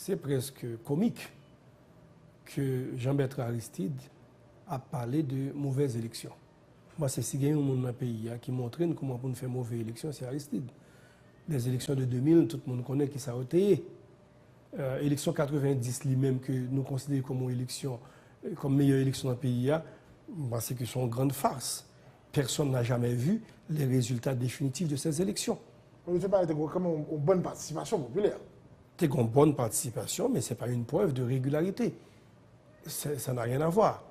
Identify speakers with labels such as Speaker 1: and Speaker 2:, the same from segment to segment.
Speaker 1: c'est presque comique que Jean-Bertrand Aristide a parlé de mauvaises élections. Moi, c'est si il y a un monde dans le pays qui montre comment on fait mauvaises élections, c'est Aristide. Les élections de 2000, tout le monde connaît qui ça a été. Élection 90, lui-même, que nous considérons comme meilleure élection dans le pays, c'est que c'est une grande farce. Personne n'a jamais vu les résultats définitifs de ces élections.
Speaker 2: On ne fait pas comme une bonne participation populaire.
Speaker 1: C'est une bonne participation, mais ce n'est pas une preuve de régularité. Ça n'a rien à voir.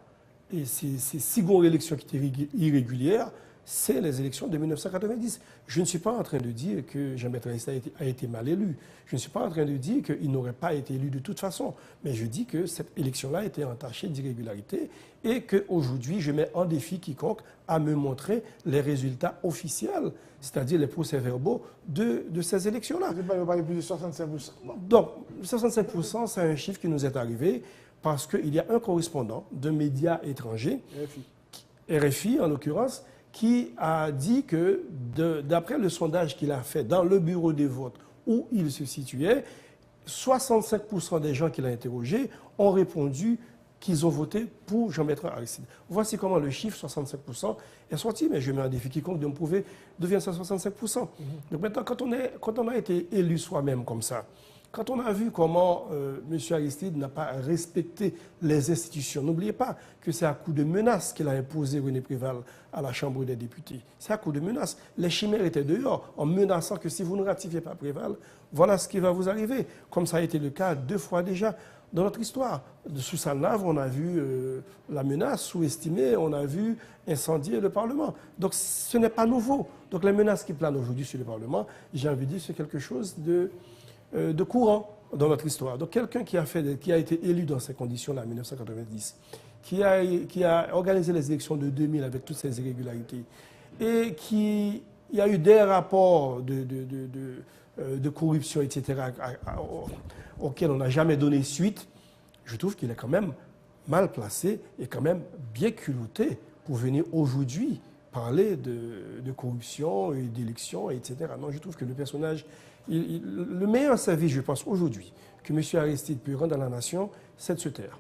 Speaker 1: Et c'est si grande élection qui était irrégulière, c'est les élections de 1990. Je ne suis pas en train de dire que Jean-Bertrand Aristide a été mal élu. Je ne suis pas en train de dire qu'il n'aurait pas été élu de toute façon. Mais je dis que cette élection-là a été entachée d'irrégularité et qu'aujourd'hui, je mets en défi quiconque à me montrer les résultats officiels, c'est-à-dire les procès-verbaux de ces élections-là.
Speaker 2: Vous avez parlé plus de 65%.
Speaker 1: Donc, 65%, c'est un chiffre qui nous est arrivé parce qu'il y a un correspondant de médias étrangers, RFI en l'occurrence, qui a dit que, d'après le sondage qu'il a fait dans le bureau des votes où il se situait, 65% des gens qu'il a interrogés ont répondu qu'ils ont voté pour Jean-Bertrand Aristide. Voici comment le chiffre 65% est sorti, mais je mets un défi quiconque de me prouver d'où vient ce 65%. Donc maintenant, quand on a été élu soi-même comme ça, quand on a vu comment M. Aristide n'a pas respecté les institutions, n'oubliez pas que c'est à coup de menaces qu'il a imposé René Préval à la Chambre des députés. C'est à coup de menaces. Les chimères étaient dehors en menaçant que si vous ne ratifiez pas Préval, voilà ce qui va vous arriver. Comme ça a été le cas 2 fois déjà dans notre histoire. Sous Salnave, on a vu la menace sous-estimée, on a vu incendier le Parlement. Donc ce n'est pas nouveau. Donc les menaces qui planent aujourd'hui sur le Parlement, j'ai envie de dire, c'est quelque chose de courant dans notre histoire. Donc quelqu'un qui a été élu dans ces conditions-là en 1990, qui a organisé les élections de 2000 avec toutes ces irrégularités, et qui y a eu des rapports de corruption, etc., auxquels on n'a jamais donné suite, je trouve qu'il est quand même mal placé et quand même bien culotté pour venir aujourd'hui parler de corruption et d'élections, etc. Non, je trouve que le personnage, le meilleur service, je pense, aujourd'hui, que M. Aristide peut rendre à la nation, c'est de se taire.